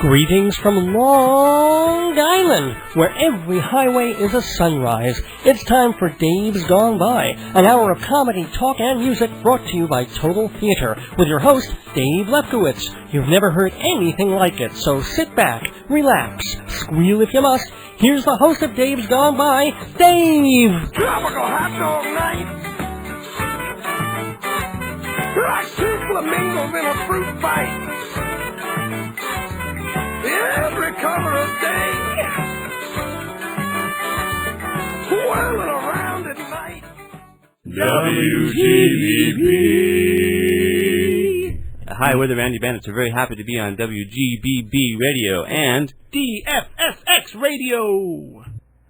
Greetings from Long Island, where every highway is a sunrise. It's time for Dave's Gone By, an hour of comedy, talk, and music brought to you by Total Theater, with your host, Dave Lefkowitz. You've never heard anything like it, so sit back, relax, squeal if you must. Here's the host of Dave's Gone By, Dave! Tropical hot dog night! Like two flamingos in a fruit fight! Every color of day, whirling around at night. WGBB. Hi, we're the Randy Bandits. We're very happy to be on WGBB Radio and DFSX Radio.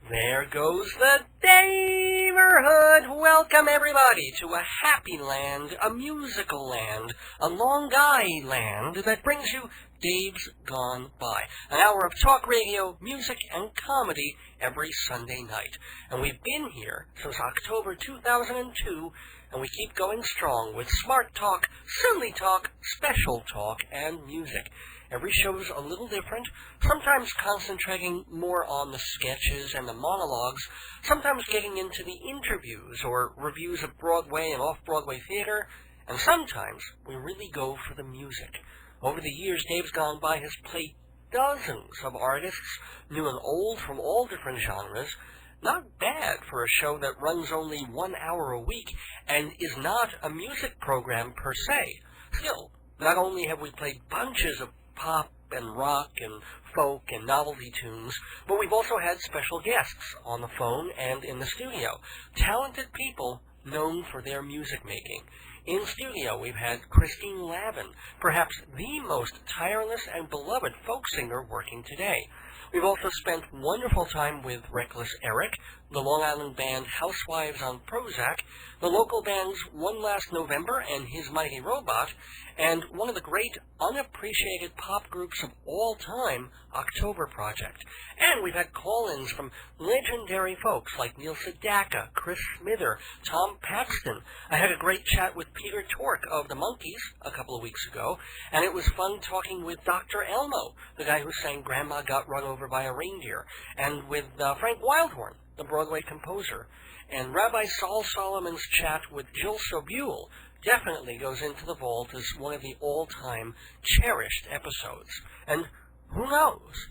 There goes the neighborhood. Welcome, everybody, to a happy land, a musical land, a Long Island that brings you Dave's Gone By, an hour of talk radio, music, and comedy every Sunday night. And we've been here since October 2002, and we keep going strong with smart talk, silly talk, special talk, and music. Every show's a little different, sometimes concentrating more on the sketches and the monologues, sometimes getting into the interviews or reviews of Broadway and off-Broadway theater, and sometimes we really go for the music. Over the years, Dave's Gone By has played dozens of artists, new and old, from all different genres. Not bad for a show that runs only 1 hour a week and is not a music program per se. Still, not only have we played bunches of pop and rock and folk and novelty tunes, but we've also had special guests on the phone and in the studio. Talented people known for their music making. In studio, we've had Christine Lavin, perhaps the most tireless and beloved folk singer working today. We've also spent wonderful time with Reckless Eric, the Long Island band Housewives on Prozac, the local bands One Last November and His Mighty Robot, and one of the great unappreciated pop groups of all time, October Project. And we've had call-ins from legendary folks like Neil Sedaka, Chris Smither, Tom Paxton. I had a great chat with Peter Tork of the Monkees a couple of weeks ago, and it was fun talking with Dr. Elmo, the guy who sang Grandma Got Run Over by a Reindeer, and with Frank Wildhorn, the Broadway composer. And Rabbi Saul Solomon's chat with Jill Sobule definitely goes into the vault as one of the all-time cherished episodes. And who knows?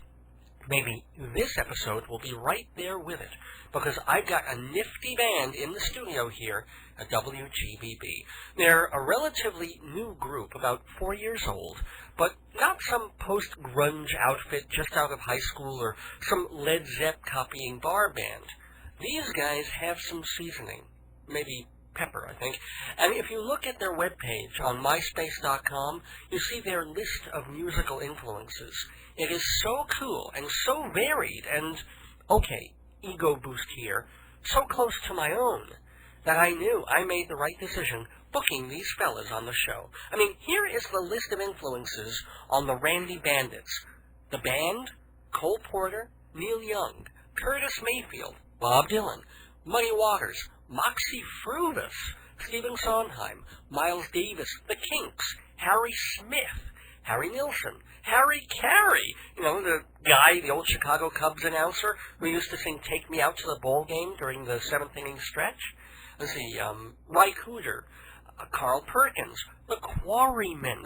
Maybe this episode will be right there with it, because I've got a nifty band in the studio here at WGBB. They're a relatively new group, about 4 years old, but not some post-grunge outfit just out of high school or some Led Zepp copying bar band. These guys have some seasoning, maybe pepper, I think. And if you look at their webpage on myspace.com, you see their list of musical influences. It is so cool and so varied and, okay, ego boost here, so close to my own that I knew I made the right decision booking these fellas on the show. I mean, here is the list of influences on the Randy Bandits. The band, Cole Porter, Neil Young, Curtis Mayfield, Bob Dylan, Muddy Waters, Moxie Fruvis, Stephen Sondheim, Miles Davis, The Kinks, Harry Smith, Harry Nilsson, Harry Carey, the guy, the old Chicago Cubs announcer who used to sing Take Me Out to the Ball Game during the 7th inning stretch. Let's see, Ry Cooder, Carl Perkins, the Quarrymen,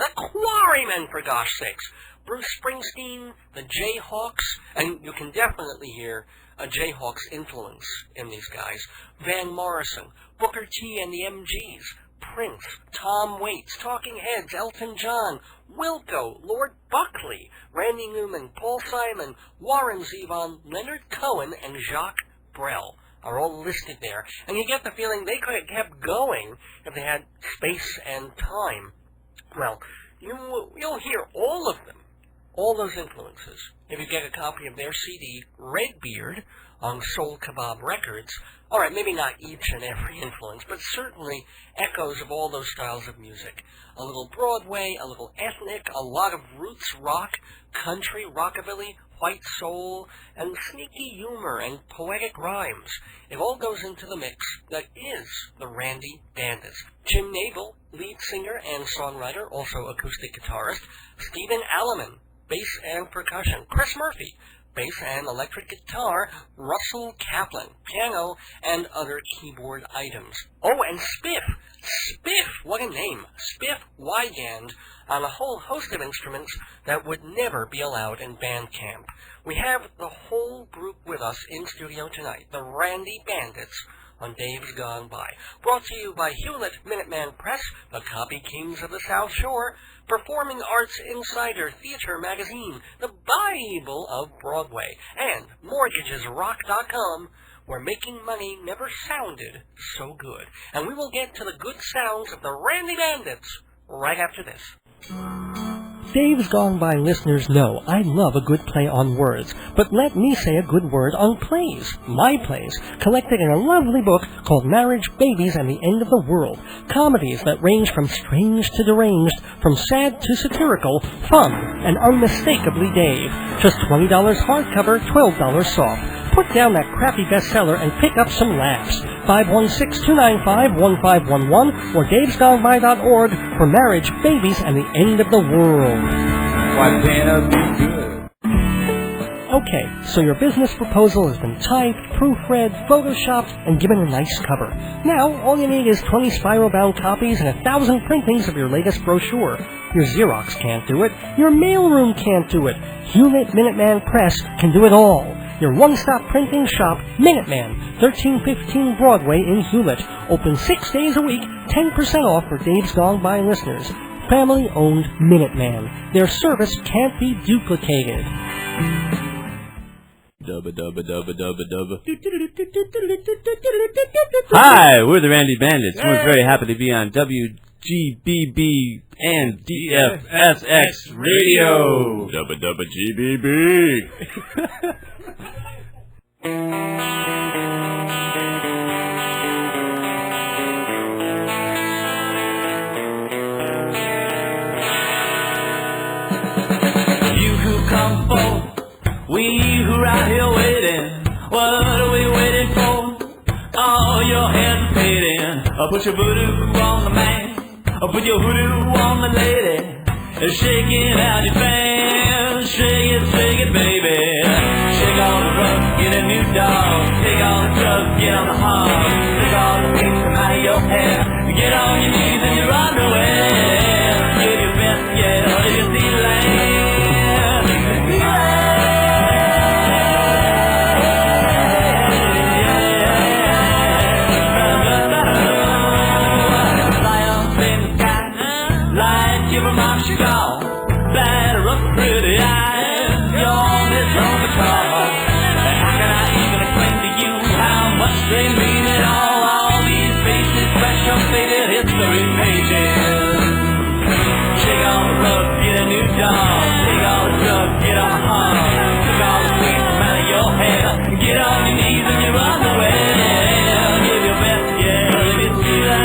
for gosh sakes, Bruce Springsteen, the Jayhawks, and you can definitely hear a Jayhawks influence in these guys, Van Morrison, Booker T and the MGs, Prince, Tom Waits, Talking Heads, Elton John, Wilco, Lord Buckley, Randy Newman, Paul Simon, Warren Zevon, Leonard Cohen, and Jacques Brel are all listed there. And you get the feeling they could have kept going if they had space and time. Well, you'll hear all of them, all those influences, if you get a copy of their CD, Redbeard, on Soul Kebab Records. All right, maybe not each and every influence, but certainly echoes of all those styles of music. A little Broadway, a little ethnic, a lot of roots rock, country, rockabilly, white soul, and sneaky humor and poetic rhymes. It all goes into the mix that is the Randy Bandits. Jim Nabel, lead singer and songwriter, also acoustic guitarist. Stephen Alleman, bass and percussion. Chris Murphy, bass and electric guitar. Russell Kaplan, piano and other keyboard items. Oh, and Spiff, what a name, Spiff Wygand, on a whole host of instruments that would never be allowed in band camp. We have the whole group with us in studio tonight, the Randy Bandits, on Dave's Gone By. Brought to you by Hewlett Minuteman Press, the Copy Kings of the South Shore, Performing Arts Insider Theater Magazine, the Bible of Broadway, and MortgagesRock.com, where making money never sounded so good. And we will get to the good sounds of the Randy Bandits right after this. Dave's Gone By listeners know I love a good play on words, but let me say a good word on plays, my plays, collected in a lovely book called Marriage, Babies, and the End of the World. Comedies that range from strange to deranged, from sad to satirical, fun, and unmistakably Dave. Just $20 hardcover, $12 soft. Put down that crappy bestseller and pick up some laughs. 516-295-1511 or davesgoneby.org for Marriage, Babies, and the End of the World. Why can't I be good? Okay, so your business proposal has been typed, proofread, photoshopped, and given a nice cover. Now, all you need is 20 spiral-bound copies and 1,000 printings of your latest brochure. Your Xerox can't do it. Your mailroom can't do it. Hewlett Minuteman Press can do it all. Your one-stop printing shop, Minuteman, 1315 Broadway in Hewlett. Open 6 days a week, 10% off for Dave's Gone By listeners. Family-owned Minuteman. Their service can't be duplicated. Dubba dubba dubba dubba dubba. Hi, we're the Randy Bandits. We're very happy to be on WGBB and DFSX Radio. Dubba dubba GBB. You who come for, we who are out here waiting, what are we waiting for? All your hesitating, put your voodoo on the man, put your hoodoo on the lady, shaking out your fans, shake it baby, shake all the drugs, get a new dog, take all the drugs, get on the hog, take all the things from out of your hair, get on your knees in your underwear, give your best, yeah, if you see land. They mean it all these faces, fresh updated history pages. Shake all the rug, get a new dog. Take all the drugs, get on the hog. Took all the sweet from out of your hair. Get on your knees in your underwear. Give your best, yeah, let me see that.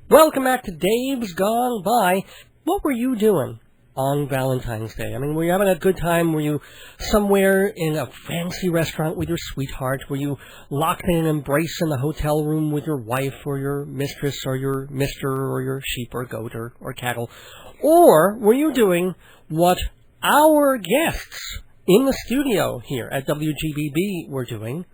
Welcome back to Dave's Gone By. What were you doing on Valentine's Day? I mean, were you having a good time? Were you somewhere in a fancy restaurant with your sweetheart? Were you locked in an embrace in the hotel room with your wife or your mistress or your mister or your sheep or goat or cattle? Or were you doing what our guests in the studio here at WGBB were doing?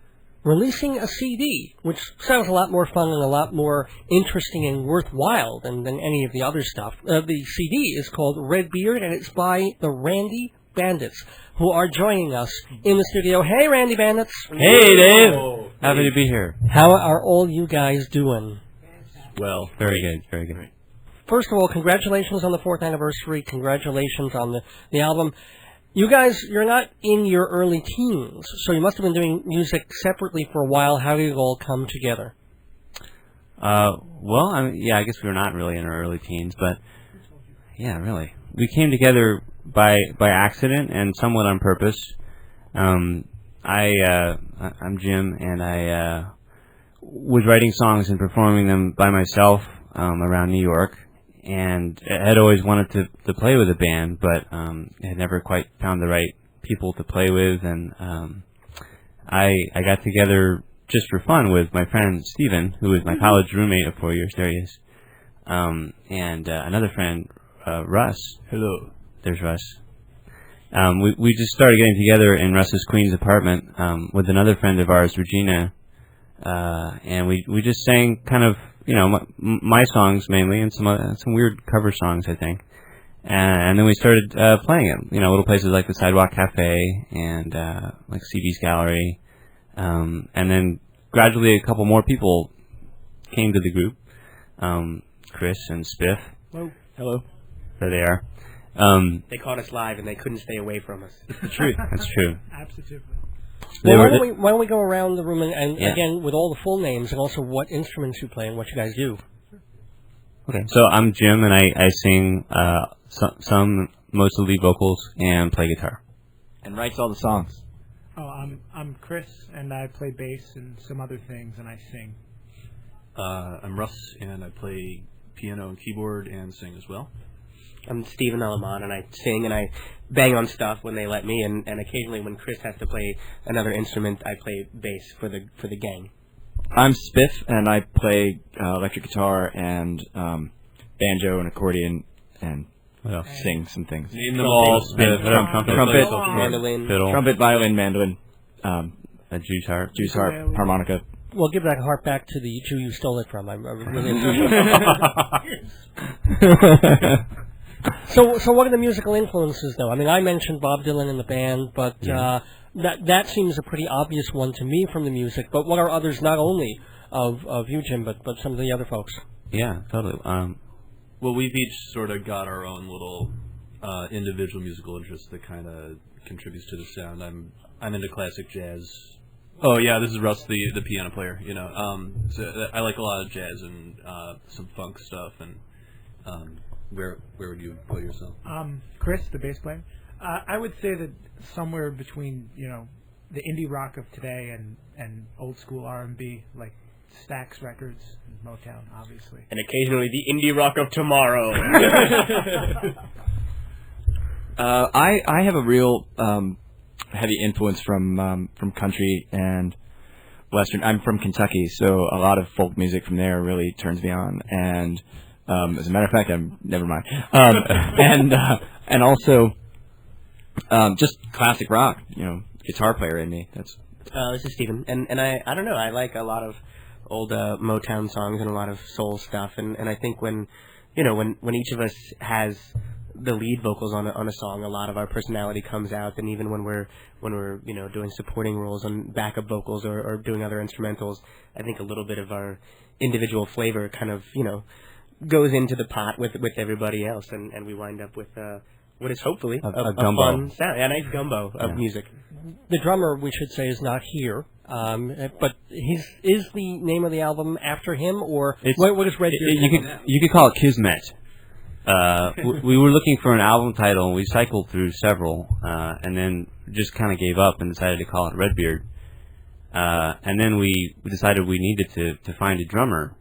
Releasing a CD, which sounds a lot more fun and a lot more interesting and worthwhile than any of the other stuff. The CD is called Redbeard, and it's by the Randy Bandits, who are joining us in the studio. Hey, Randy Bandits. Hey, Dave. Happy to be here. How are all you guys doing? Well, very good, very good. First of all, congratulations on the 4th anniversary. Congratulations on the album. You guys, you're not in your early teens, so you must have been doing music separately for a while. How did it all come together? Well, I guess we were not really in our early teens, but yeah, really. We came together by accident and somewhat on purpose. I'm Jim, and I was writing songs and performing them by myself around New York. And I had always wanted to play with a band, but had never quite found the right people to play with. And I got together just for fun with my friend Steven, who was my college roommate of 4 years. There he is. And another friend, Russ. Hello. There's Russ. We just started getting together in Russ's Queens apartment with another friend of ours, Regina. And we just sang kind of, my songs mainly, and some weird cover songs, I think. And then we started playing it, little places like the Sidewalk Cafe and like CB's Gallery. And then gradually a couple more people came to the group. Chris and Spiff. Hello. There they are. They caught us live and they couldn't stay away from us. That's true. That's true. Absolutely. Well, why don't we go around the room and again, with all the full names and also what instruments you play and what you guys do. Okay, so I'm Jim, and I sing most of the lead vocals and play guitar. And writes all the songs. Oh, I'm Chris, and I play bass and some other things, and I sing. I'm Russ, and I play piano and keyboard and sing as well. I'm Steven Alamon, and I sing and I bang on stuff when they let me, and occasionally when Chris has to play another instrument, I play bass for the gang. I'm Spiff, and I play electric guitar and banjo and accordion and sing some things. Name them all. Spiff, trumpet, mandolin, fiddle, trumpet, violin, mandolin, a Jew's harp, harmonica. Well, give that harp back to the Jew you stole it from. I really appreciate it. So what are the musical influences, though? I mean, I mentioned Bob Dylan in the band, but that seems a pretty obvious one to me from the music. But what are others, not only of you, Jim, but some of the other folks? Yeah, totally. Well, we've each sort of got our own little individual musical interests that kind of contributes to the sound. I'm into classic jazz. Oh yeah, this is Russ, the piano player. So I like a lot of jazz and some funk stuff. And where would you put yourself? Chris, the bass player. I would say that somewhere between the indie rock of today and old school R&B, like Stax Records and Motown, obviously. And occasionally the indie rock of tomorrow. I have a real heavy influence from country and western. I'm from Kentucky, so a lot of folk music from there really turns me on. And as a matter of fact, never mind. And also just classic rock. Guitar player in me. That's. This is Steven, and I don't know. I like a lot of old Motown songs and a lot of soul stuff, and I think when each of us has the lead vocals on a song, a lot of our personality comes out, and even when we're doing supporting roles on backup vocals or doing other instrumentals, I think a little bit of our individual flavor kind of goes into the pot with everybody else, and we wind up with what is hopefully a gumbo. fun sound, a nice gumbo of music. The drummer, we should say, is not here. But is the name of the album after him, or what is Red Beard? You could call it Kismet. We were looking for an album title, and we cycled through several, and then just kind of gave up and decided to call it Redbeard. And then we decided we needed to find a drummer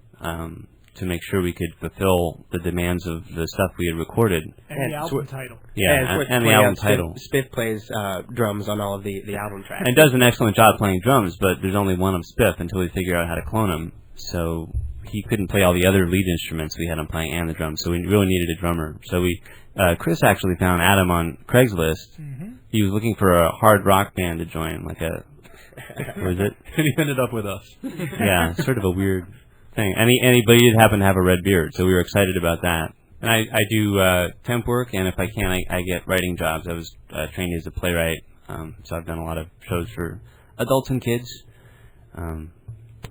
to make sure we could fulfill the demands of the stuff we had recorded. And the album title. Yeah, and the album title. Spiff plays drums on all of the album tracks. And does an excellent job playing drums, but there's only one of Spiff until we figure out how to clone him. So he couldn't play all the other lead instruments we had him playing and the drums, so we really needed a drummer. So Chris actually found Adam on Craigslist. Mm-hmm. He was looking for a hard rock band to join, like a... What is it? And he ended up with us. Yeah, sort of a weird thing. But he did happen to have a red beard, so we were excited about that. And I do temp work, and if I can, I get writing jobs. I was trained as a playwright, so I've done a lot of shows for adults and kids.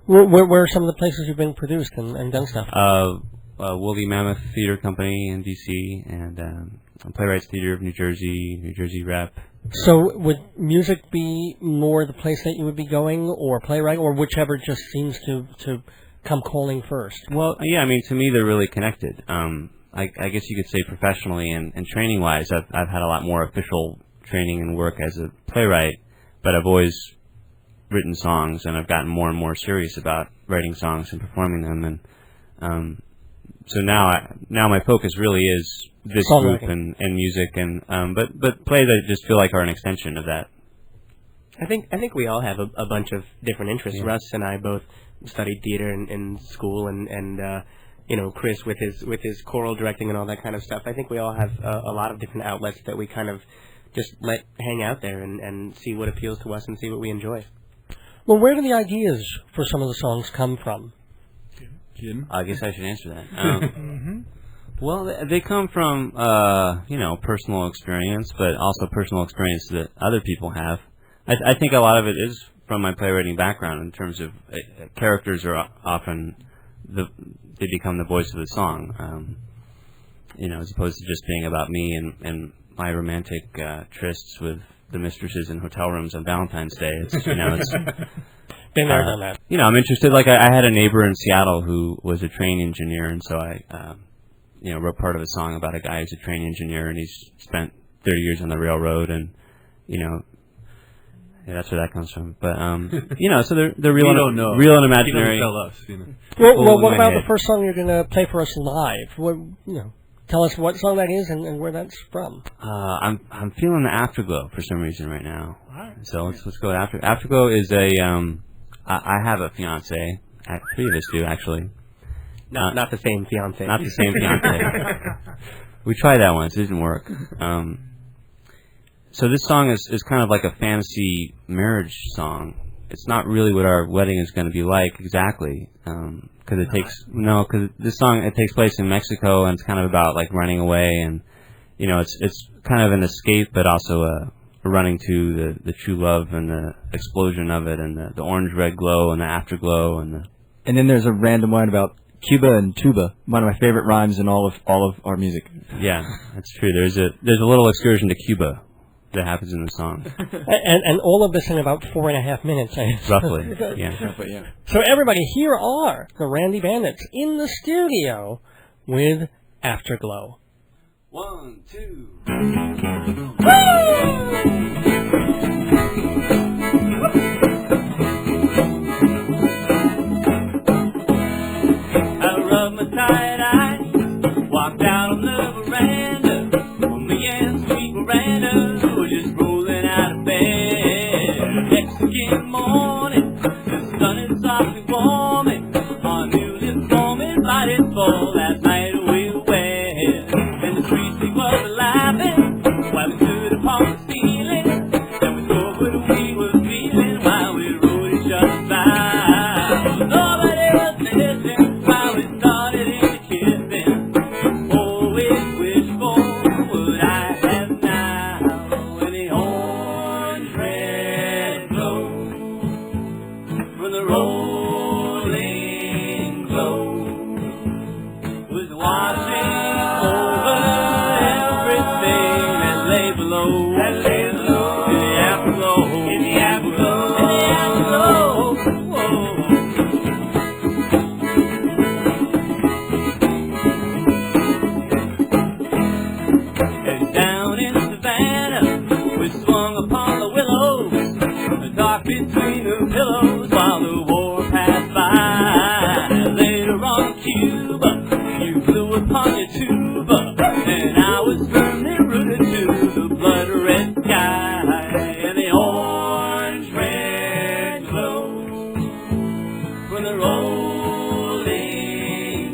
Where are some of the places you've been produced and done stuff? Woolly Mammoth Theater Company in D.C. and Playwrights Theater of New Jersey Rep. So would music be more the place that you would be going, or playwright, or whichever just seems to come calling first? Well, yeah, I mean, to me, they're really connected. I guess you could say professionally and training-wise, I've had a lot more official training and work as a playwright, but I've always written songs, and I've gotten more and more serious about writing songs and performing them, and so now my focus really is this group and music, and but plays I just feel like are an extension of that. I think we all have a bunch of different interests. Yeah. Russ and I both studied theater in school, and Chris with his choral directing and all that kind of stuff. I think we all have a lot of different outlets that we kind of just let hang out there and see what appeals to us and see what we enjoy. Well, where do the ideas for some of the songs come from? Jim? I guess I should answer that. Well, they come from, personal experience, but also personal experience that other people have. I think a lot of it is from my playwriting background in terms of characters are often, they become the voice of the song, as opposed to just being about me and my romantic trysts with the mistresses in hotel rooms on Valentine's Day. It's been there, done that. I'm interested. Like I had a neighbor in Seattle who was a train engineer, and so I, wrote part of a song about a guy who's a train engineer, and he's spent 30 years on the railroad, and that's where that comes from. But so they're real and real and imaginary. You don't tell us. Well, what about the first song you're going to play for us live? Tell us what song that is and where that's from. I'm feeling the Afterglow for some reason right now. Right. So let's go with Afterglow is a I have a fiance. Three of us do actually. Not the same fiance. Not the same fiance. We tried that once. It didn't work. So this song is kind of like a fantasy marriage song. It's not really what our wedding is going to be like exactly. Because this song, it takes place in Mexico, and it's kind of about like running away, and it's kind of an escape, but also a running to the true love and the explosion of it, and the orange red glow and the afterglow, and then there's a random line about Cuba and tuba, one of my favorite rhymes in all of our music. Yeah, that's true. There's a little excursion to Cuba that happens in the song. and all of this in about 4.5 minutes. Roughly, yeah. So everybody, here are the Randy Bandits in the studio with Afterglow. 1, 2. I rub my tired eyes, walked out on the veranda, on the end sweet veranda. Mexican morning, the sun is softly warming. Our new lips warming, light is full. Last night we were wed, and the streets they were laughing while we stood upon the ceiling, and we saw what we were feeling while we rode each other's side. Nobody was listening while we started in the kissing. Always wish for what I have now, in the orange red from the rolling glow was Cuba. You blew upon your tuba, and I was firmly rooted to the blood red sky and the orange red glow when the rolling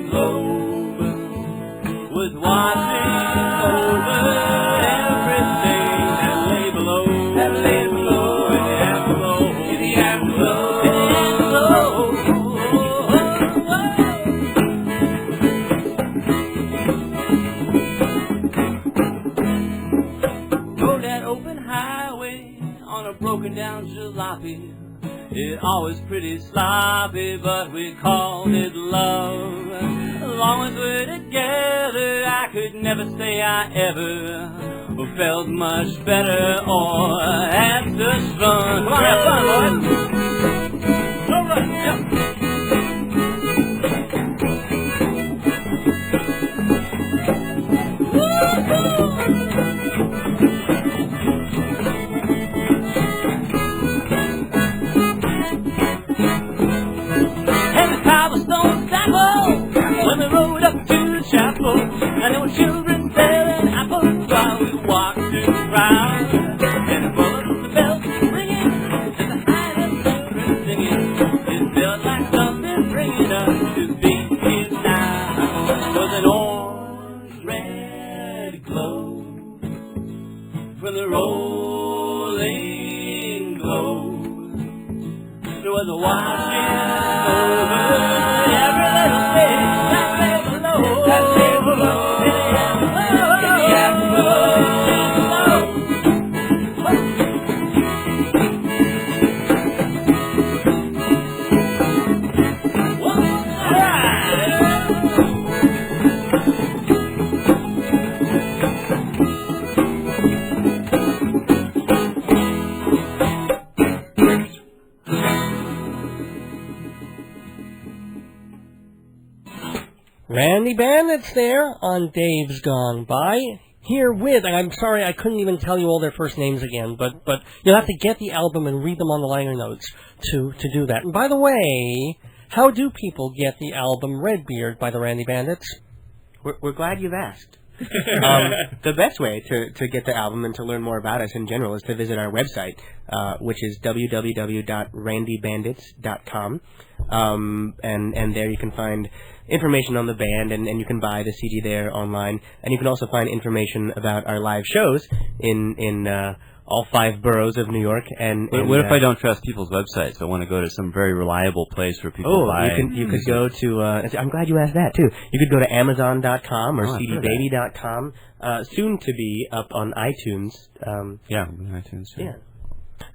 globe was watching over everything that lay below, that lay below, in the afterglow, in the afterglow, in the afterglow. Rode that open highway on a broken down jalopy. It always pretty sloppy, but we called it love. As long as we're together, I could never say I ever felt much better or had such fun. Come on, have fun, boys. All right, yep. And the cobblestone chapel when we rode up to the chapel, and there were children selling apples while we walked to the crowd, and the bells ringing, and the high children singing. It felt like something bringing us to be here now. It was an orange red glow from the rolling glow. There was a watching over every little thing that lay below, that lay below, in the afterglow, in the afterglow. Randy Bandits there on Dave's Gone By. Here with, and I'm sorry I couldn't even tell you all their first names again, but you'll have to get the album and read them on the liner notes to do that. And by the way, how do people get the album Redbeard by the Randy Bandits? We're glad you've asked. The best way to get the album and to learn more about us in general is to visit our website, which is www.randybandits.com. And there you can find information on the band, and you can buy the CD there online. And you can also find information about our live shows in all 5 boroughs of New York. And what if I don't trust people's websites? I want to go to some very reliable place where people buy. You could go to. I'm glad you asked that too. You could go to Amazon.com or CDBaby.com. Soon to be up on iTunes. iTunes. Yeah.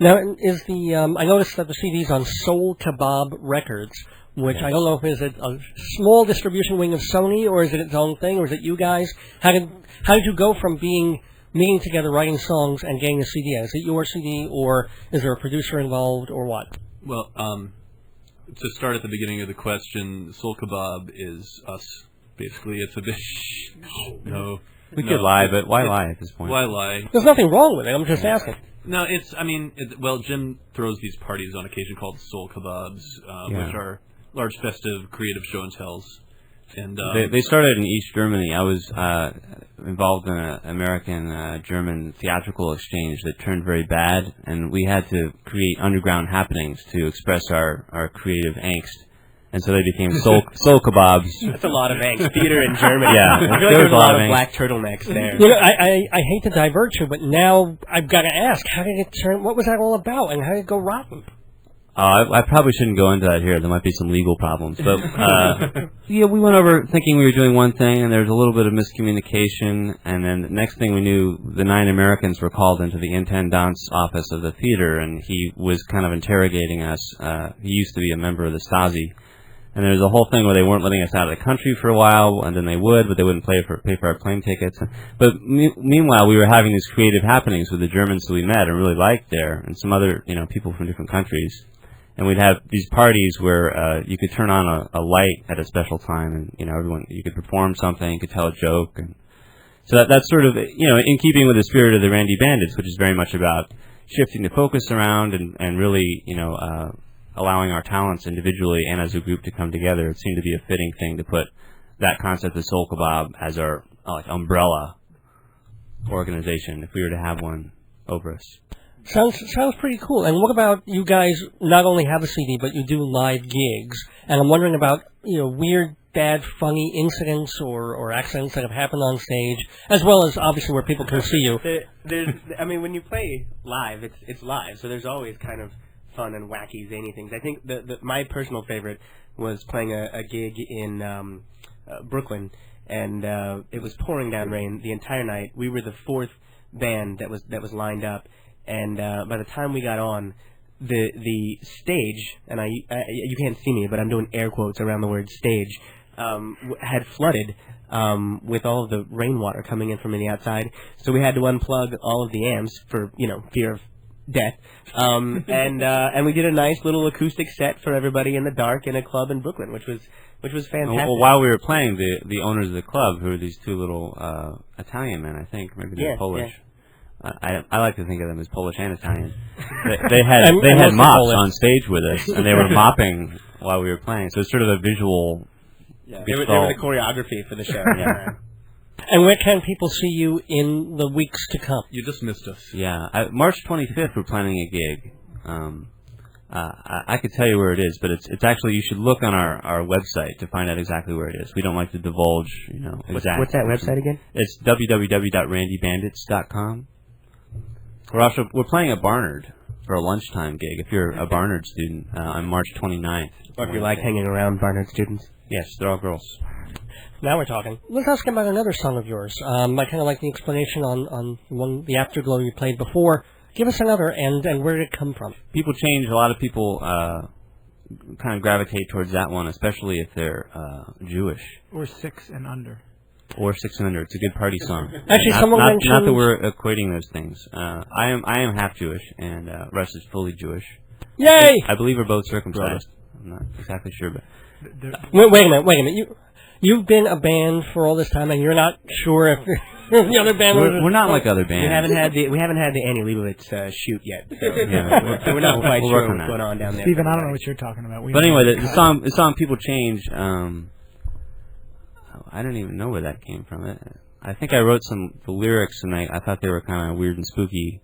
Now, is the I noticed that the CD's on Soul Kebab Records, which I don't know if is it a small distribution wing of Sony, or is it its own thing, or is it you guys? How did you go from meeting together, writing songs, and getting a CD out? Is it your CD, or is there a producer involved, or what? Well, to start at the beginning of the question, Soul Kebab is us. Basically, it's a bit... No. We could lie, but why lie at this point? Why lie? There's nothing wrong with it. I'm just asking. No, Jim throws these parties on occasion called Soul Kebabs, which are large festive creative show and tells. And they started in East Germany. I was involved in an American-German theatrical exchange that turned very bad, and we had to create underground happenings to express our creative angst. And so they became soul kebabs. That's a lot of angst. Theater in Germany. Yeah, I feel like there's a lot of black turtlenecs there. You know, I hate to divert you, but now I've got to ask, how did it turn? What was that all about, and how did it go rotten? I probably shouldn't go into that here. There might be some legal problems. But, we went over thinking we were doing one thing, and there was a little bit of miscommunication. And then the next thing we knew, the 9 Americans were called into the intendant's office of the theater, and he was kind of interrogating us. He used to be a member of the Stasi. And there was a whole thing where they weren't letting us out of the country for a while, and then they would, but they wouldn't pay for our plane tickets. But meanwhile, we were having these creative happenings with the Germans who we met and really liked there, and some other people from different countries. And we'd have these parties where you could turn on a light at a special time, and everyone, you could perform something, you could tell a joke, and so that's sort of in keeping with the spirit of the Randy Bandits, which is very much about shifting the focus around and really allowing our talents individually and as a group to come together, it seemed to be a fitting thing to put that concept of Soul Kebab as our umbrella organization, if we were to have one over us. Sounds pretty cool. And what about you guys not only have a CD, but you do live gigs? And I'm wondering about, weird, bad, funny incidents or accidents that have happened on stage, as well as obviously where people can see you. When you play live, it's live, so there's always kind of fun and wacky, zany things. I think my personal favorite was playing a gig in Brooklyn, and it was pouring down rain the entire night. We were the fourth band that was lined up, and by the time we got on, the stage, and you can't see me, but I'm doing air quotes around the word stage, had flooded with all of the rainwater coming in from the outside. So we had to unplug all of the amps for fear of death, and we did a nice little acoustic set for everybody in the dark in a club in Brooklyn, which was fantastic. Well, while we were playing, the owners of the club, who were these two little Italian men, I think, maybe they're Polish. Yeah. I like to think of them as Polish and Italian. They had mops on stage with us, and they were mopping while we were playing. So it's sort of a visual. Yeah, they were the choreography for the show. Yeah. And where can people see you in the weeks to come? You just missed us. Yeah, March 25th we're planning a gig. I could tell you where it is, but it's actually, you should look on our website to find out exactly where it is. We don't like to divulge, exactly. What's that website again? It's www.randybandits.com. We're playing at Barnard for a lunchtime gig. If you're a Barnard student, on March 29th. Or if you like hanging around Barnard students. Yes, they're all girls. Now we're talking. Let's ask about another song of yours. I kind of like the explanation on the Afterglow you played before. Give us another, and where did it come from? People change. A lot of people kind of gravitate towards that one, especially if they're Jewish. Or 6 and under. Or 6 and under. It's a good party song. Actually, someone mentioned... Not that we're equating those things. I am half Jewish, and Russ is fully Jewish. Yay! I believe we're both circumcised. I'm not exactly sure, but... Wait a minute. You've been a band for all this time, and you're not sure if the other band... We're not like other bands. We haven't had the Annie Leibovitz shoot yet, so we're not quite sure what's going on down there. Stephen, I don't know what you're talking about. But anyway, the song "People Change." I don't even know where that came from. I think I wrote the lyrics, and I thought they were kind of weird and spooky,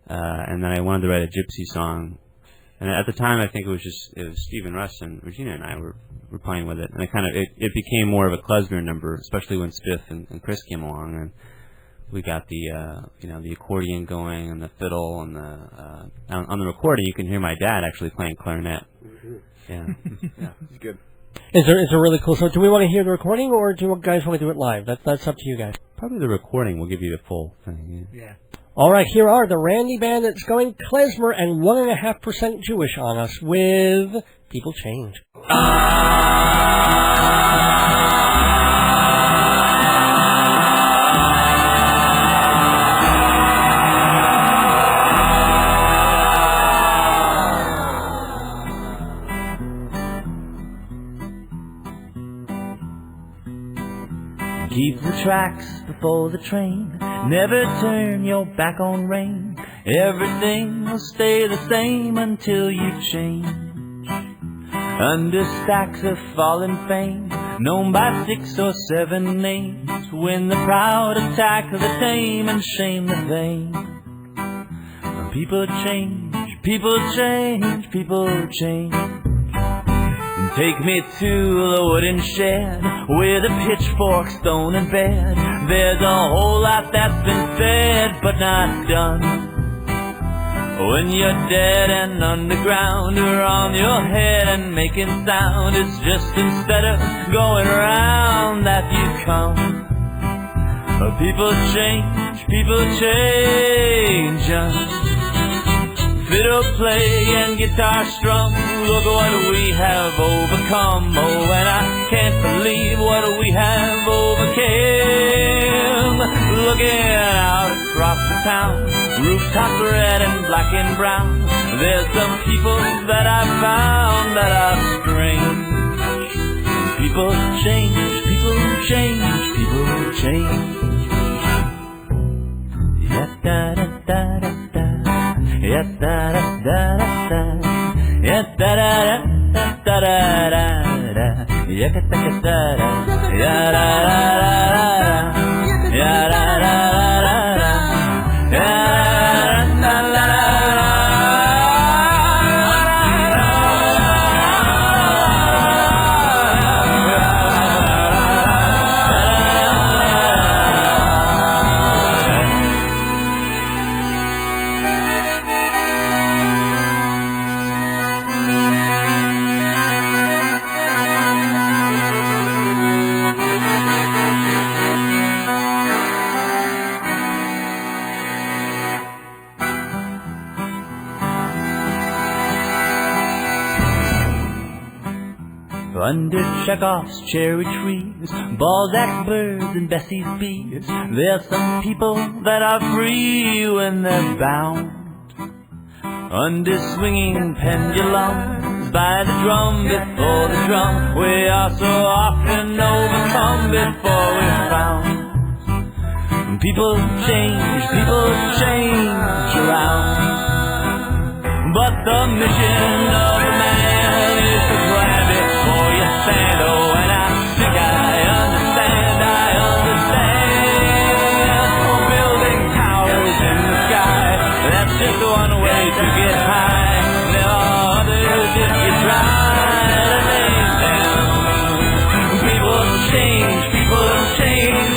and then I wanted to write a gypsy song. And at the time, I think it was Stephen, Russ, and Regina and I were playing with it, and it became more of a klezmer number, especially when Spiff and Chris came along, and we got the the accordion going and the fiddle, and on the recording you can hear my dad actually playing clarinet. Mm-hmm. Yeah, It's good. Is there really cool? So do we want to hear the recording, or do you guys want to do it live? That's up to you guys. Probably the recording will give you the full thing. Yeah. All right, here are the Randy Bandits going klezmer and 1.5% Jewish on us with People Change. Keep the tracks before the train. Never turn your back on rain. Everything will stay the same until you change. Under stacks of fallen fame, known by 6 or 7 names. When the proud attack the tame and shame the vain. People change, people change, people change. Take me to the wooden shed with a pitchfork, stone, and bed. There's a whole lot that's been said but not done. When you're dead and underground, you're on your head and making sound. It's just instead of going around that you come. People change, people change. Fiddle play and guitar strum. Look what we have overcome. Oh, and I can't believe what we have overcame. Looking out across the town, rooftops red and black and brown. There's some people that I found that are strange. People change, people change, people change. Yeah, da da da da da. Yeah, da da da da da. Yeah, Under Chekhov's cherry trees, Balzac's birds and Bessie's bees, there's some people that are free when they're bound. Under swinging pendulums, by the drum before the drum, we are so often overcome before we're found. People change around, but the mission of a man is to grab it for your stand. Oh, and I think I understand. Building towers in the sky, that's just one way to get high. There are others if you try to name them. People change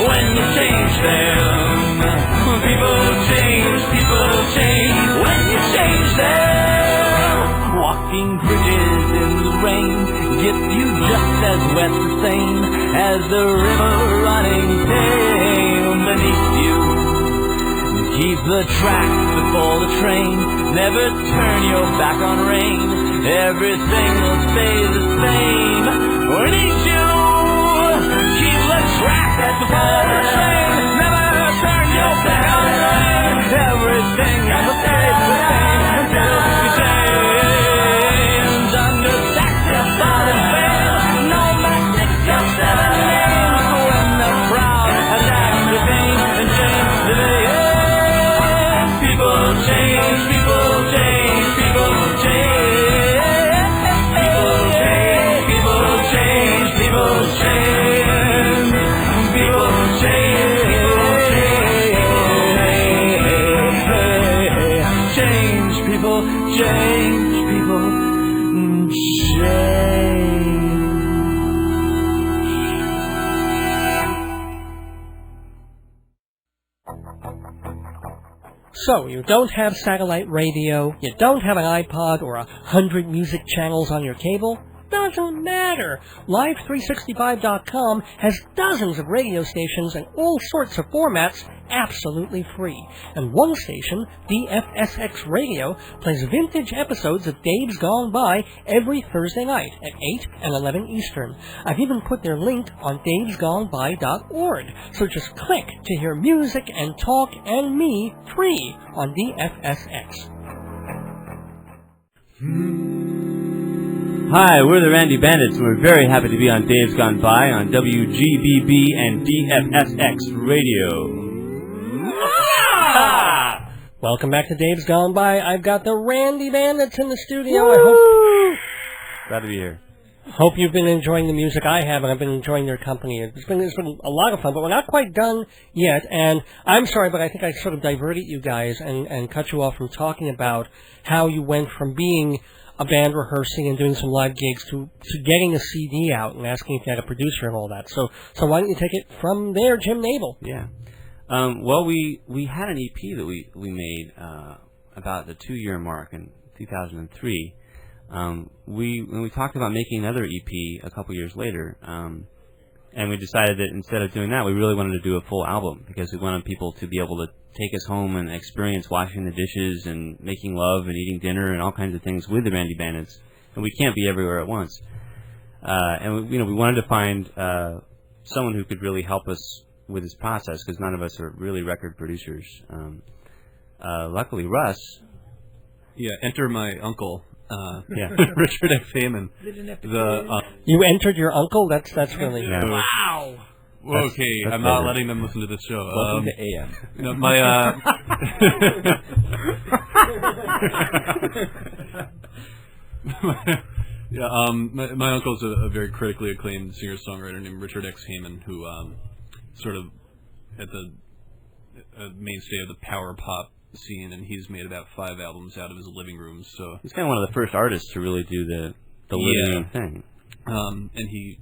when you change them. People change when you change them. Walking bridges in the rain get you just as wet the same as the river running tame beneath you. Keep the tracks before the train, never turn your back on rain. Everything will stay the same beneath you. Keep the tracks before the train, never turn your back on rain. Everything will stay the same until you change. Under saxophone and bells, no magic, just 7 names. When the crowd attacks the pain and change the day. People change. People change. People change. People So, you don't have satellite radio, you don't have an iPod or 100 music channels on your cable? Doesn't matter. Live365.com has dozens of radio stations and all sorts of formats absolutely free. And one station, DFSX Radio, plays vintage episodes of Dave's Gone By every Thursday night at 8 and 11 Eastern. I've even put their link on davesgoneby.org, so just click to hear music and talk and me free on DFSX. Hi, we're the Randy Bandits, and we're very happy to be on Dave's Gone By on WGBB and DFSX Radio. Ah! Welcome back to Dave's Gone By. I've got the Randy Bandits in the studio. I hope... Glad to be here. Hope you've been enjoying the music I have, and I've been enjoying their company. It's been a lot of fun, but we're not quite done yet, and I'm sorry, but I think I sort of diverted you guys and cut you off from talking about how you went from being a band rehearsing and doing some live gigs to getting a CD out and asking if you had a producer and all that. So why don't you take it from there, Jim Nabel? Yeah. Well, we had an EP that we made about the 2-year mark in 2003. When we talked about making another EP a couple years later, and we decided that instead of doing that, we really wanted to do a full album because we wanted people to be able to take us home and experience washing the dishes and making love and eating dinner and all kinds of things with the Randy Bandits, and we can't be everywhere at once. And we wanted to find someone who could really help us with this process because none of us are really record producers. Luckily, Russ. Yeah, enter my uncle. Yeah, Richard X. Heyman. You entered your uncle? That's really... Yeah. Wow! Okay, that's I'm not letting them listen to this show. Welcome to AM. No, my Yeah, my uncle's a very critically acclaimed singer-songwriter named Richard X. Heyman, who sort of at the mainstay of the power pop scene, and he's made about 5 albums out of his living room. So he's kind of one of the first artists to really do the living room thing. And he's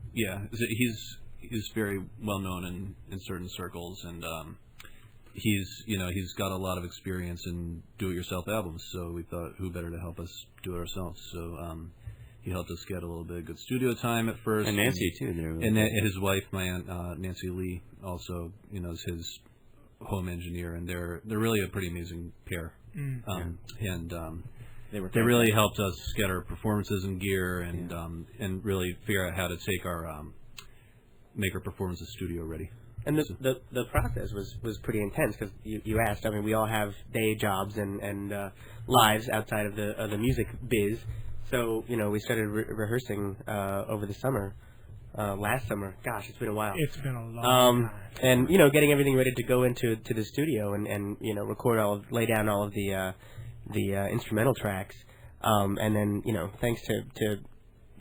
very well known in certain circles, and he's got a lot of experience in do-it-yourself albums. So we thought, who better to help us do it ourselves? So he helped us get a little bit of good studio time at first, and Nancy too. And his wife, my aunt Nancy Lee, also is his home engineer, and they're really a pretty amazing pair. And they really helped us get our performances in gear, and really figure out how to take make our performances studio ready. And the process was pretty intense, because you asked. I mean, we all have day jobs and lives outside of the music biz. So we started rehearsing over the summer. Last summer. Gosh, it's been a while. It's been a long time. And getting everything ready to go into the studio and record lay down all of the instrumental tracks. And then thanks to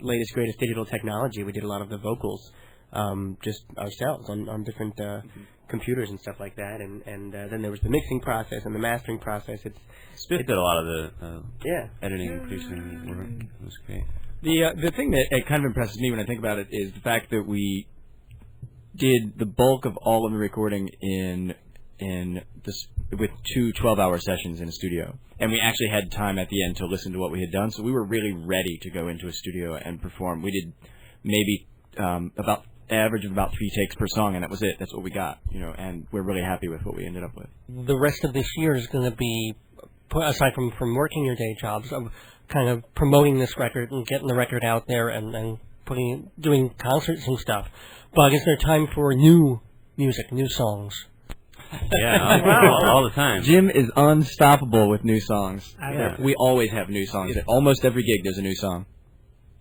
latest greatest digital technology, we did a lot of the vocals just ourselves on different computers and stuff like that. And then there was the mixing process and the mastering process. They did a lot of the editing and producing work. It was great. The thing that it kind of impresses me when I think about it is the fact that we did the bulk of all of the recording with 2 12-hour sessions in a studio, and we actually had time at the end to listen to what we had done. So we were really ready to go into a studio and perform. We did maybe about average of about 3 takes per song, and that was it. That's what we got, and we're really happy with what we ended up with. The rest of this year is going to be, aside from working your day jobs, of kind of promoting this record and getting the record out there and doing concerts and stuff. But is there time for new music, new songs? Yeah, all the time. Jim is unstoppable with new songs. Yeah. We always have new songs. At almost every gig, there's a new song.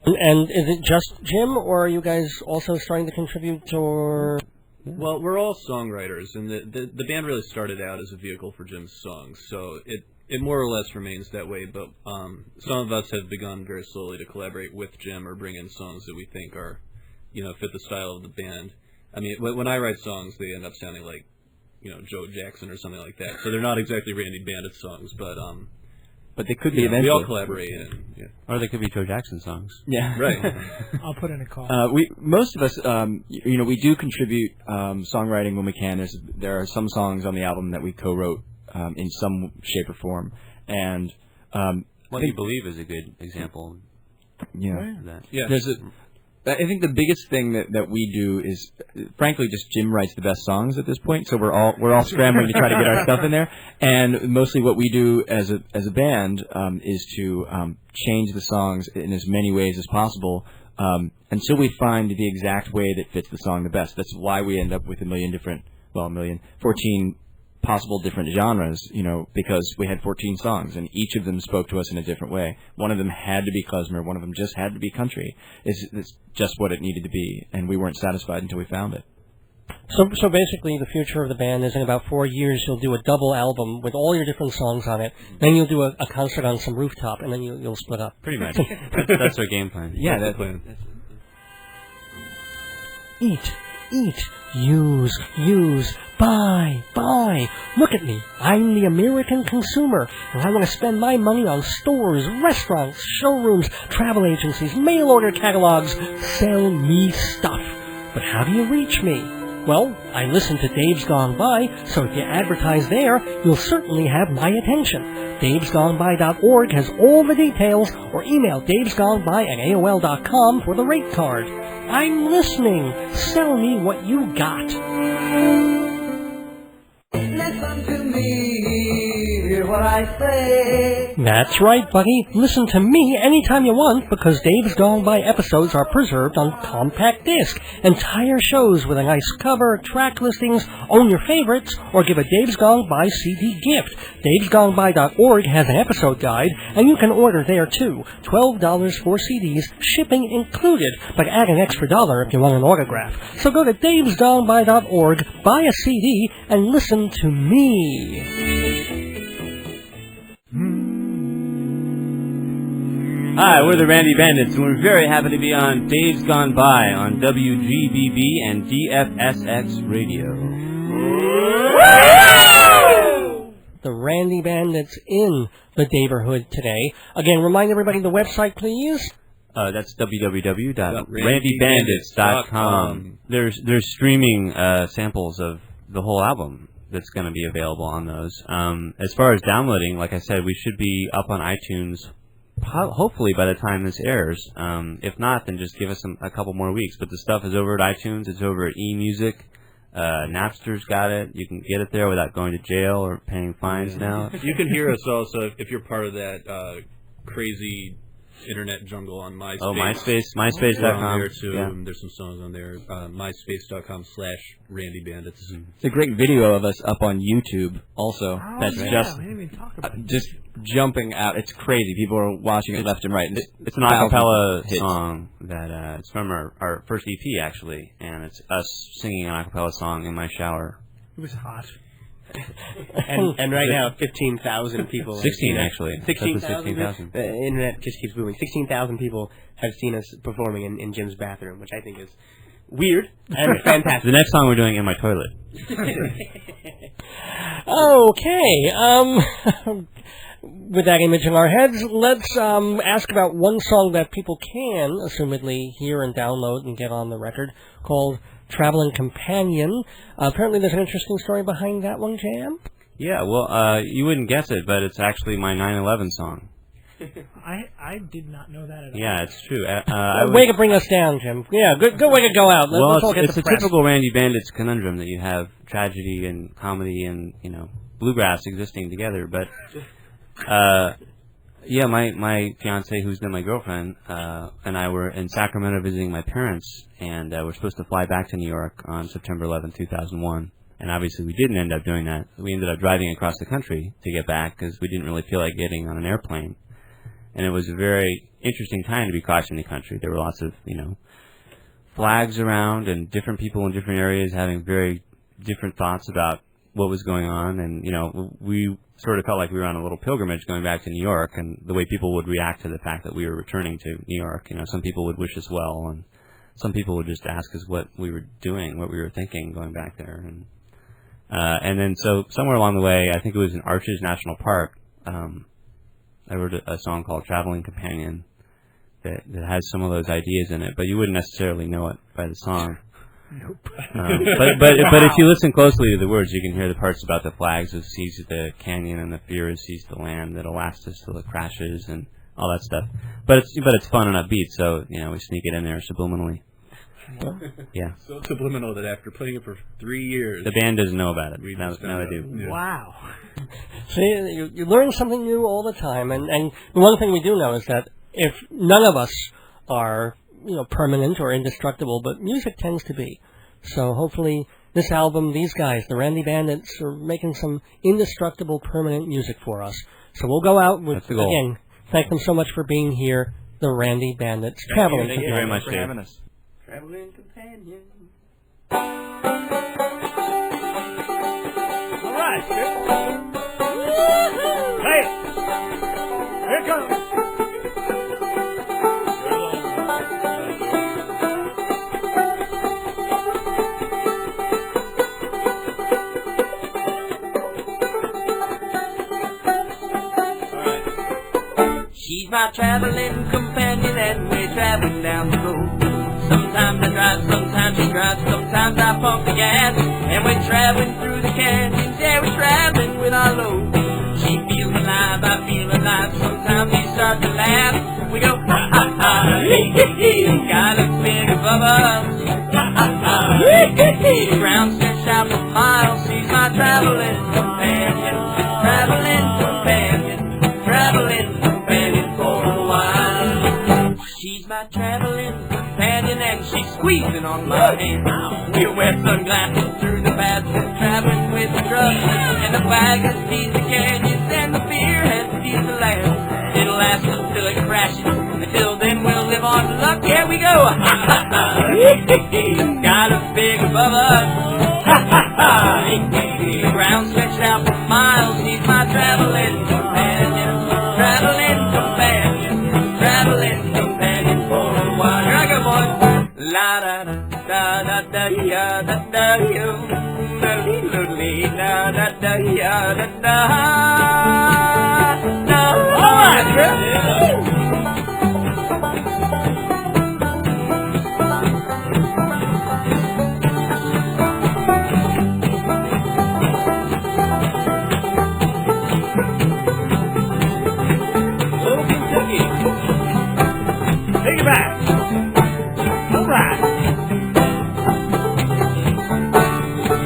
And is it just Jim, or are you guys also starting to contribute, or...? Well, we're all songwriters, and the band really started out as a vehicle for Jim's songs, so it more or less remains that way, but some of us have begun very slowly to collaborate with Jim or bring in songs that we think are, fit the style of the band. I mean, when I write songs, they end up sounding like, Joe Jackson or something like that, so they're not exactly Randy Bandits songs, but they could be eventually. We all collaborate, or they could be Joe Jackson songs. Yeah, right. I'll put in a call. Most of us, we do contribute songwriting when we can. There are some songs on the album that we co-wrote in some shape or form, and What Do You Believe is a good example. Yeah, of that. Yeah. I think the biggest thing that we do is, frankly, just Jim writes the best songs at this point. So we're all scrambling to try to get our stuff in there. And mostly what we do as a band is to change the songs in as many ways as possible until we find the exact way that fits the song the best. That's why we end up with 14 possible different genres, because we had 14 songs, and each of them spoke to us in a different way. One of them had to be klezmer, one of them just had to be country. It's just what it needed to be, and we weren't satisfied until we found it. So basically, the future of the band is in about 4 years, you'll do a double album with all your different songs on it. Then you'll do a concert on some rooftop, and then you'll split up. Pretty much. That's our game plan. Yeah, that's the plan. Eat, use, buy. Look at me. I'm the American consumer, and I want to spend my money on stores, restaurants, showrooms, travel agencies, mail order catalogs. Sell me stuff. But how do you reach me? Well, I listen to Dave's Gone By, so if you advertise there, you'll certainly have my attention. davesgoneby.org has all the details, or email davesgoneby@aol.com for the rate card. I'm listening. Sell me what you got. Listen to me, hear what I say. That's right, buddy. Listen to me anytime you want, because Dave's Gone By episodes are preserved on compact disc. Entire shows with a nice cover, track listings, own your favorites, or give a Dave's Gone By CD gift. davesgoneby.org has an episode guide, and you can order there too. $12 for CDs, shipping included, but add an extra $1 if you want an autograph. So go to davesgoneby.org, buy a CD, and listen to me. Hi, we're the Randy Bandits, and we're very happy to be on Days Gone By on WGBB and DFSX Radio. The Randy Bandits in the neighborhood today. Again, remind everybody the website, please. That's www.randybandits.com. There's streaming samples of the whole album that's going to be available on those. As far as downloading, like I said, we should be up on iTunes hopefully by the time this airs. If not, then just give us a couple more weeks. But the stuff is over at iTunes. It's over at eMusic. Napster's got it. You can get it there without going to jail or paying fines now. You can hear us also if you're part of that crazy internet jungle on MySpace. Oh, MySpace.com. There too. Yeah. There's some songs on there. MySpace.com/Randy Bandits. It's a great video of us up on YouTube also. Oh, That's yeah, just we didn't even talk about just jumping out. It's crazy. People are watching it left and right. It's an acapella song that it's from our first EP actually, and it's us singing an acapella song in my shower. It was hot. and right now, 15,000 people. 16 actually. 16,000. The internet just keeps booming. 16,000 people have seen us performing in Jim's bathroom, which I think is weird and fantastic. The next song we're doing in my toilet. Okay. With that image in our heads, let's ask about one song that people can, assumedly, hear and download and get on the record, called Traveling Companion. Apparently there's an interesting story behind that one, Jan? Yeah, well, you wouldn't guess it, but it's actually my 9/11 song. I did not know that at all. Yeah, it's true. Way to bring us down, Jim. Yeah, good way to go out. Well, let's all get it's a typical Randy Bandits conundrum that you have tragedy and comedy and, bluegrass existing together, but... yeah, my fiance, who's been my girlfriend, and I were in Sacramento visiting my parents, and we're supposed to fly back to New York on September 11, 2001. And obviously we didn't end up doing that. We ended up driving across the country to get back because we didn't really feel like getting on an airplane. And it was a very interesting time to be crossing the country. There were lots of, flags around and different people in different areas having very different thoughts about what was going on. And, we sort of felt like we were on a little pilgrimage going back to New York, and the way people would react to the fact that we were returning to New York. Some people would wish us well, and some people would just ask us what we were doing, what we were thinking going back there. And then so somewhere along the way, I think it was in Arches National Park, I wrote a song called Traveling Companion that has some of those ideas in it, but you wouldn't necessarily know it by the song. Nope. But if you listen closely to the words, you can hear the parts about the flags of seize the canyon and the fear of seize the land that'll last us till it crashes and all that stuff. But it's fun and upbeat, so we sneak it in there subliminally. Yeah. So subliminal that after playing it for 3 years, the band doesn't know about it. Now they do. Yeah. Wow. See, you learn something new all the time, and the one thing we do know is that if none of us are permanent or indestructible, but music tends to be. So hopefully this album, these guys, the Randy Bandits, are making some indestructible permanent music for us. So we'll go out with, again, thank them so much for being here, the Randy Bandits. Traveling Thank you very much for having us. Traveling companion. All right. Hey, here it comes. She's my traveling companion and we're traveling down the road. Sometimes I drive, sometimes she drives, sometimes I pump the gas. And we're traveling through the canyons, yeah, we're traveling with our load. She feels alive, I feel alive, sometimes we start to laugh. We go, ha ha ha, hee hee hee, got a big above us. Ha ha ha, hee hee hee, the ground stretched out for miles. She's my traveling companion, traveling companion, traveling companion for a while. She's my traveling companion and she's squeezing on my hand. We'll wear sunglasses through the basket, traveling with the truck. And the wagon sees the canyons and the beer sees the land. It'll last until it crashes. Until then we'll live on to luck. Here we go. Ha ha ha. Got a big above us. Ha ha ha. The ground stretched out for miles. She's my traveling companion. Traveling companion. Traveling ya da da yo, da dee loodly da da da ya da da. All right, Chris. Take it back. All right.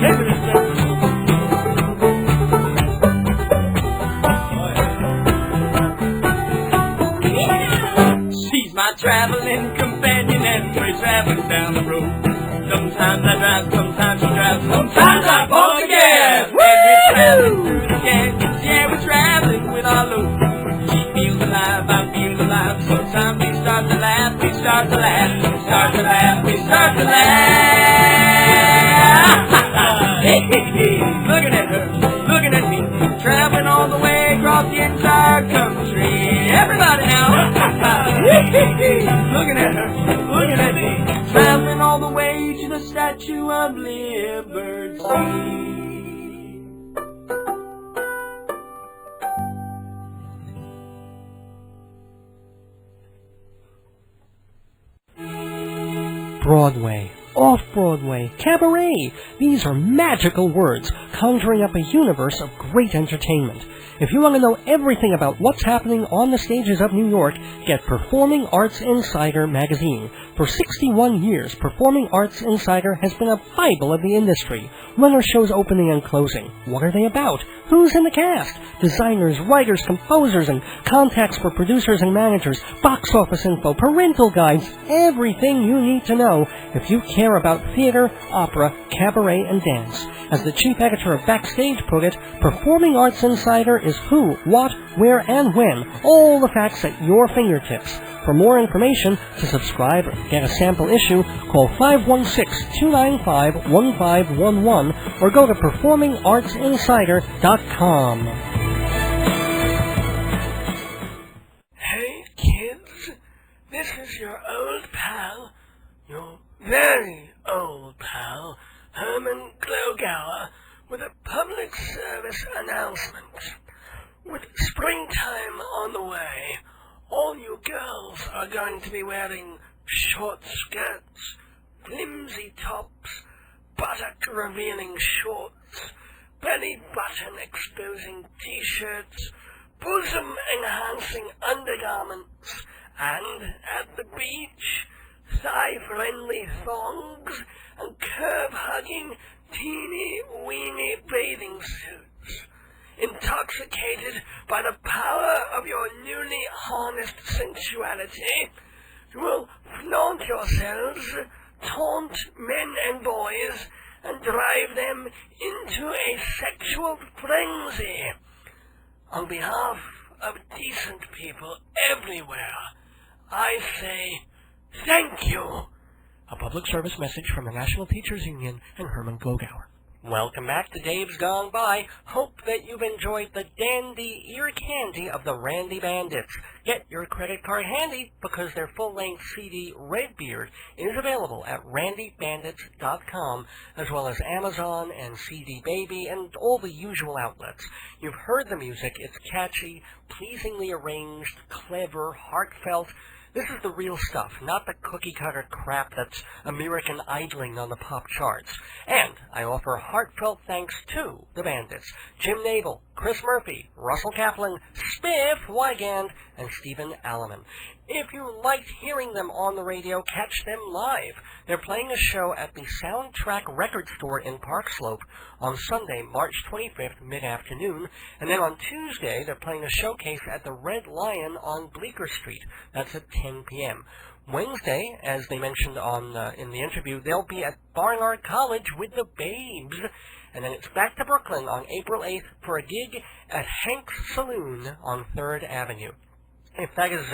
Take it, She's my traveling companion and we're traveling down the road. Sometimes I drive, sometimes she drives, sometimes I pump the gas. And we're traveling through the canyons, yeah, we're traveling with our load. She feels alive, I feel alive. Sometimes we start to laugh, we start to laugh, we start to laugh, we start to laugh. Looking at her, looking at me, traveling all the way across the entire country. Everybody now. Looking at her, looking at me, traveling all the way to the Statue of Liberty. Broadway, off-Broadway, cabaret. These are magical words, conjuring up a universe of great entertainment. If you want to know everything about what's happening on the stages of New York, get Performing Arts Insider magazine. For 61 years, Performing Arts Insider has been a Bible of the industry. When are shows opening and closing? What are they about? Who's in the cast? Designers, writers, composers, and contacts for producers and managers, box office info, parental guides, everything you need to know if you care about theater, opera, cabaret, and dance. As the chief editor of Backstage put it, Performing Arts Insider is who, what, where, and when. All the facts at your fingertips. For more information, to subscribe or get a sample issue, call 516-295-1511 or go to performingartsinsider.com. Hey, kids. This is your old pal, your very old pal, Hermann Glogauer, with a public service announcement. With springtime on the way, all you girls are going to be wearing short skirts, flimsy tops, buttock-revealing shorts, belly button exposing t-shirts, bosom-enhancing undergarments, and at the beach, thigh-friendly thongs and curve-hugging, teeny-weeny bathing suits. Intoxicated by the power of your newly harnessed sensuality, you will flaunt yourselves, taunt men and boys, and drive them into a sexual frenzy. On behalf of decent people everywhere, I say thank you. A public service message from the National Teachers Union and Hermann Glogauer. Welcome back to Dave's Gone By. Hope that you've enjoyed the dandy ear candy of the Randy Bandits. Get your credit card handy because their full-length CD, Redbeard, is available at randybandits.com, as well as Amazon and CD Baby and all the usual outlets. You've heard the music. It's catchy, pleasingly arranged, clever, heartfelt. This is the real stuff, not the cookie-cutter crap that's American idling on the pop charts. And I offer heartfelt thanks to the Bandits, Jim Nabel, Chris Murphy, Russell Kaplan, Spiff Wygand, and Stephen Alleman. If you liked hearing them on the radio, catch them live. They're playing a show at the Soundtrack Record Store in Park Slope on Sunday, March 25th, mid-afternoon. And then on Tuesday, they're playing a showcase at the Red Lion on Bleecker Street. That's at 10 p.m. Wednesday, as they mentioned in the interview, they'll be at Barnard College with the Babes. And then it's back to Brooklyn on April 8th for a gig at Hank's Saloon on 3rd Avenue. If that is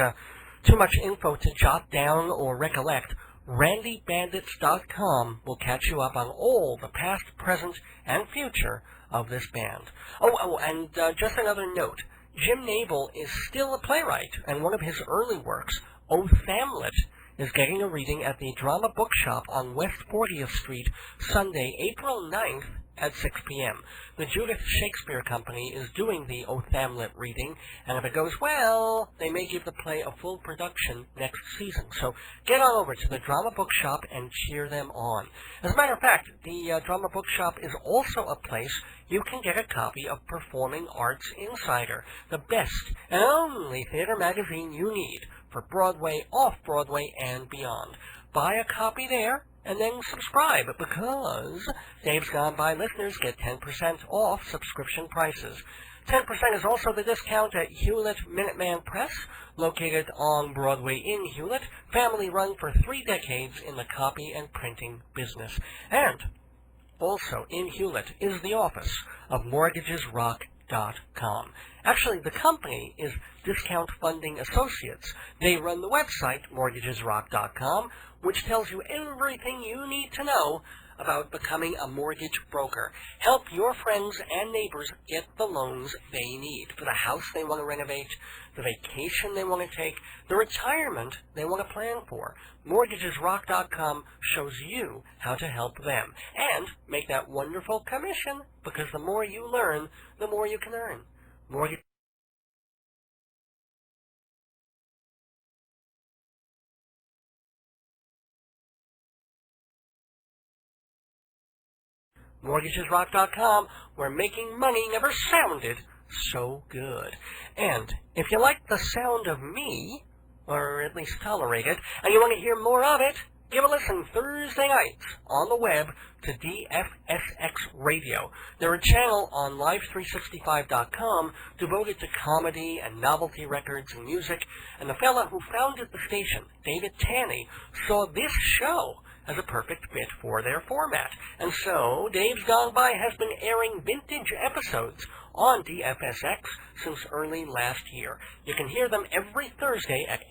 too much info to jot down or recollect, randybandits.com will catch you up on all the past, present, and future of this band. And just another note. Jim Nabel is still a playwright, and one of his early works, Othamlet, is getting a reading at the Drama Bookshop on West 40th Street, Sunday, April 9th at 6 p.m. The Judith Shakespeare Company is doing the Othamlet reading, and if it goes well, they may give the play a full production next season. So get on over to the Drama Bookshop and cheer them on. As a matter of fact, the Drama Bookshop is also a place you can get a copy of Performing Arts Insider, the best and only theater magazine you need for Broadway, off-Broadway, and beyond. Buy a copy there, and then subscribe, because Dave's Gone By listeners get 10% off subscription prices. 10% is also the discount at Hewlett Minuteman Press, located on Broadway in Hewlett, family-run for 3 decades in the copy and printing business. And also in Hewlett is the office of MortgagesRock.com. Actually, the company is Discount Funding Associates. They run the website, MortgagesRock.com, which tells you everything you need to know about becoming a mortgage broker. Help your friends and neighbors get the loans they need for the house they want to renovate, the vacation they want to take, the retirement they want to plan for. MortgagesRock.com shows you how to help them and make that wonderful commission, because the more you learn, the more you can earn. MortgagesRock.com, where making money never sounded so good. And if you like the sound of me, or at least tolerate it, and you want to hear more of it, give a listen Thursday nights on the web to DFSX Radio. They're a channel on Live365.com devoted to comedy and novelty records and music, and the fella who founded the station, David Tanney, saw this show as a perfect fit for their format. And so, Dave's Gone By has been airing vintage episodes on DFSX since early last year. You can hear them every Thursday at 8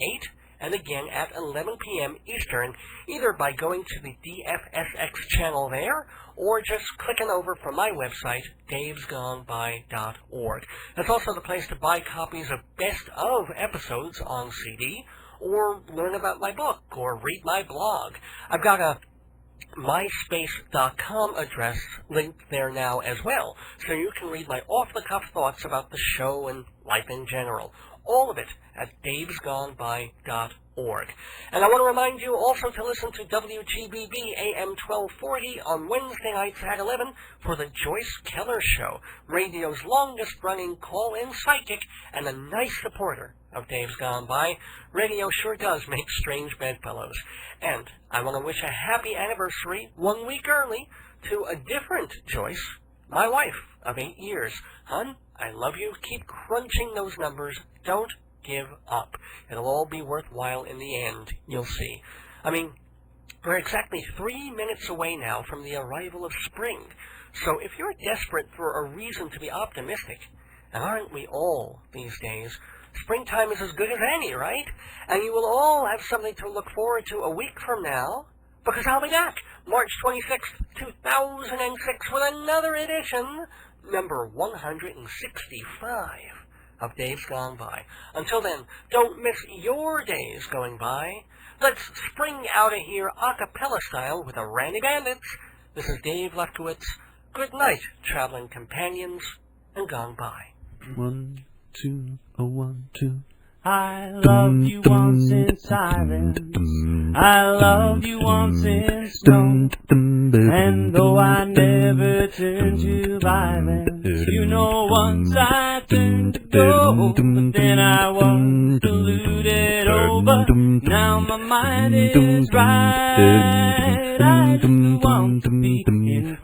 and again at 11 p.m. Eastern, either by going to the DFSX channel there, or just clicking over from my website, davesgoneby.org. That's also the place to buy copies of best of episodes on CD, or learn about my book, or read my blog. I've got a myspace.com address linked there now as well, so you can read my off-the-cuff thoughts about the show and life in general. All of it at davesgoneby.org. And I want to remind you also to listen to WGBB AM 1240 on Wednesday nights at 11 for the Joyce Keller Show, radio's longest-running call-in psychic and a nice supporter of Dave's Gone By. Radio sure does make strange bedfellows. And I want to wish a happy anniversary 1 week early to a different Joyce, my wife of 8 years. Hon, I love you. Keep crunching those numbers. Don't give up. It'll all be worthwhile in the end, you'll see. I mean, we're exactly 3 minutes away now from the arrival of spring. So if you're desperate for a reason to be optimistic, and aren't we all these days, springtime is as good as any, right? And you will all have something to look forward to a week from now, because I'll be back March 26th, 2006 with another edition, number 165 of Dave's Gone By. Until then, don't miss your days going by. Let's spring out of here a cappella style with the Randy Bandits. This is Dave Lefkowitz. Good night, traveling companions, and gone by. 1, 2, a 1, 2. I loved you once in silence. I loved you once in stone. And though I never turned to violence, you know once I turned to go, but then I was deluded over. Now my mind is right. I just want to be in this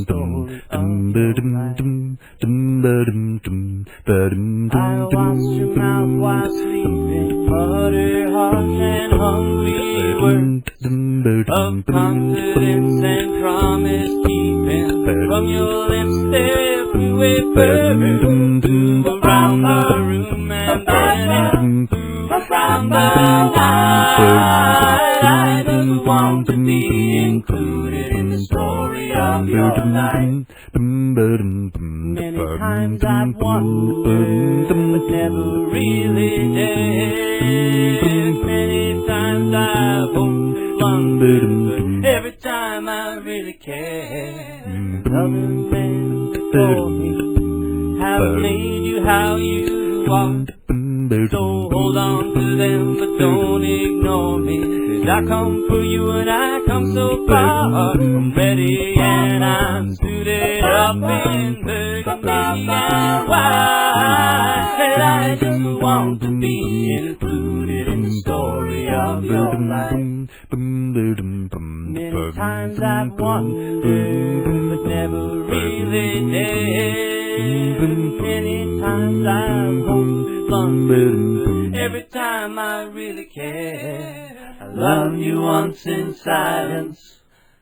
story of your life. I watched your mouth while sleeping, butter hearts and hungry words of confidence and promise keeping. From your lips there flew a bird around the room and then around the night. I just want to be included in the story of your life. Many times I've wondered, but never really did. Many times I've wondered, every time I really care. Loving men before me have made you how you are. So hold on to them, but don't ignore me. 'Cause I come for you and I come so far. I'm ready and I'm suited up in burgundy and white. And I just want to be included in the story of your life. Many times I've wondered, but never really did. Many times I've wondered, every time I really care. I loved you once in silence.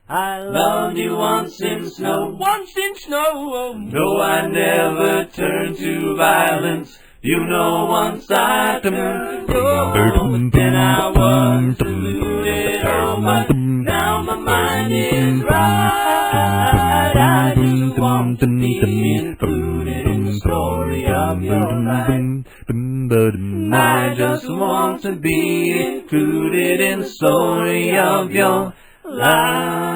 I loved you once in snow. Once in snow. No, I never turned to violence. You know once I turned, but then I was deluded. Oh, but now my mind is right. I just want to be included in the story of your life. I just want to be included in the story of your life.